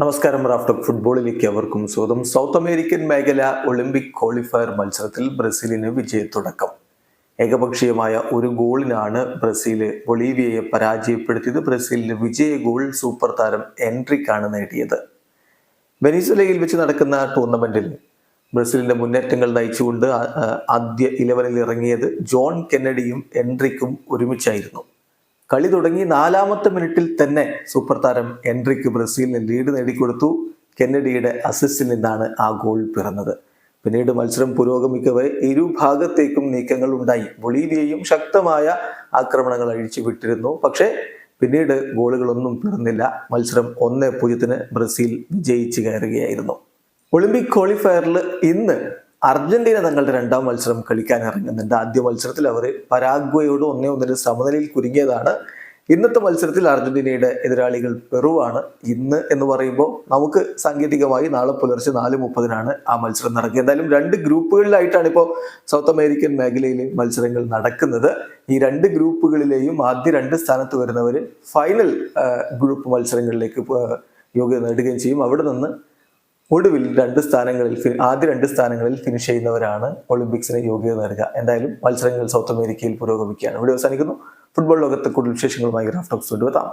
നമസ്കാരം. റാഫ്റ്റോക്ക് ഫുട്ബോളിലേക്ക് അവർക്കും സ്വാഗതം. സൗത്ത് അമേരിക്കൻ മേഖല ഒളിമ്പിക് ക്വാളിഫയർ മത്സരത്തിൽ ബ്രസീലിന് വിജയത്തുടക്കം. ഏകപക്ഷീയമായ ഒരു ഗോളിനാണ് ബ്രസീൽ ബൊളീവിയയെ പരാജയപ്പെടുത്തിയത്. ബ്രസീലിന്റെ വിജയ ഗോൾ സൂപ്പർ താരം എൻട്രിക്കാണ് നേടിയത്. വെനിസ്വലയിൽ വെച്ച് നടക്കുന്ന ടൂർണമെന്റിൽ ബ്രസീലിന്റെ മുന്നേറ്റങ്ങൾ നയിച്ചുകൊണ്ട് ആദ്യ 11-ൽ ഇറങ്ങിയത് ജോൺ കെന്നഡിയും എൻട്രിക്കും ഒരുമിച്ചായിരുന്നു. കളി തുടങ്ങി 4-ാമത്തെ മിനിറ്റിൽ തന്നെ സൂപ്പർ താരം എൻട്രിക്ക് ബ്രസീലിന് ലീഡ് നേടിക്കൊടുത്തു. കെന്നഡിയുടെ അസിസ്റ്റിൽ നിന്നാണ് ആ ഗോൾ പിറന്നത്. പിന്നീട് മത്സരം പുരോഗമിക്കവേ ഇരുഭാഗത്തേക്കും നീക്കങ്ങൾ ഉണ്ടായി. ബൊളീവിയയും ശക്തമായ ആക്രമണങ്ങൾ അഴിച്ചുവിട്ടിരുന്നു. പക്ഷേ പിന്നീട് ഗോളുകളൊന്നും പിറന്നില്ല. മത്സരം 1-0 ബ്രസീൽ വിജയിച്ചു കയറുകയായിരുന്നു. ഒളിമ്പിക് ക്വാളിഫയറിൽ ഇന്ന് അർജന്റീന തങ്ങളുടെ 2ാം മത്സരം കളിക്കാൻ ഇറങ്ങുന്നുണ്ട്. ആദ്യ മത്സരത്തിൽ അവർ പരാഗ്വയോട് 1-1 സമനിലയിൽ കുരുങ്ങിയതാണ്. ഇന്നത്തെ മത്സരത്തിൽ അർജന്റീനയുടെ എതിരാളികൾ പെറുവാണ്. ഇന്ന് എന്ന് പറയുമ്പോൾ നമുക്ക് സാങ്കേതികമായി നാളെ പുലർച്ചെ 4:30 ആ മത്സരം നടക്കുക. എന്തായാലും 2 ഗ്രൂപ്പുകളിലായിട്ടാണ് ഇപ്പോൾ സൗത്ത് അമേരിക്കൻ മേഖലയിൽ മത്സരങ്ങൾ നടക്കുന്നത്. ഈ 2 ഗ്രൂപ്പുകളിലെയും ആദ്യ 2 സ്ഥാനത്ത് വരുന്നവർ ഫൈനൽ ഗ്രൂപ്പ് മത്സരങ്ങളിലേക്ക് യോഗ്യത നേടുകയും ചെയ്യും. അവിടെ നിന്ന് ഒടുവിൽ ആദ്യ 2 സ്ഥാനങ്ങളിൽ ഫിനിഷ് ചെയ്യുന്നവരാണ് ഒളിമ്പിക്സിന് യോഗ്യത നേടുക. എന്തായാലും മത്സരങ്ങൾ സൗത്ത് അമേരിക്കയിൽ പുരോഗമിക്കുകയാണ്. ഇവിടെ അവസാനിക്കുന്നു. ഫുട്ബോൾ ലോകത്തെ കൂടുതൽ വിശേഷങ്ങളുമായി റാഫ്റ്റോക്സ് കൊണ്ടുവെത്താം.